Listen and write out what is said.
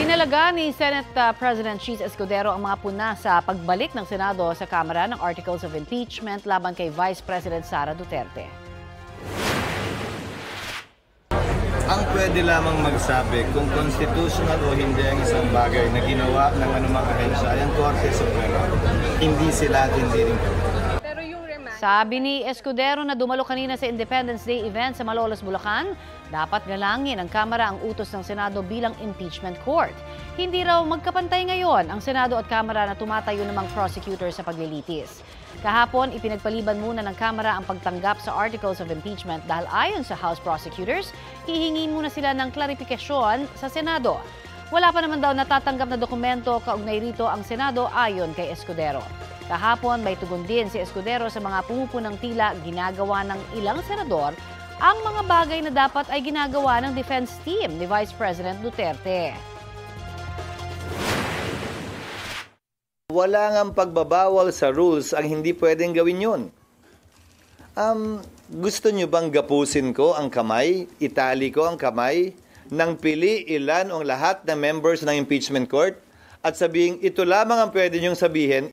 Inalaga ni Senate President Cheese Escudero ang mga puna sa pagbalik ng Senado sa Kamara ng Articles of Impeachment laban kay Vice President Sara Duterte. Ang pwede lamang magsabi kung constitutional o hindi ang isang bagay na ginawa ng anumang ahensya ay ang Korte Suprema. Hindi sila at hindi rin kami. Sabi ni Escudero na dumalo kanina sa Independence Day event sa Malolos, Bulacan, dapat galangin ng Kamara ang utos ng Senado bilang impeachment court. Hindi raw magkapantay ngayon ang Senado at Kamara na tumatayo namang prosecutor sa paglilitis. Kahapon, ipinagpaliban muna ng Kamara ang pagtanggap sa Articles of Impeachment dahil ayon sa House prosecutors, hihingi muna sila ng klarifikasyon sa Senado. Wala pa naman daw natatanggap na dokumento kaugnay rito ang Senado ayon kay Escudero. Kahapon, may tugon din si Escudero sa mga pumupunang tila ginagawa ng ilang senador ang mga bagay na dapat ay ginagawa ng defense team ni Vice President Duterte. Wala ngang pagbabawal sa rules ang hindi pwedeng gawin yun. Gusto nyo bang gapusin ko ang kamay, itali ko ang kamay, nang pili ilan o lahat ng members ng impeachment court at sabihin ito lamang ang pwede nyong sabihin?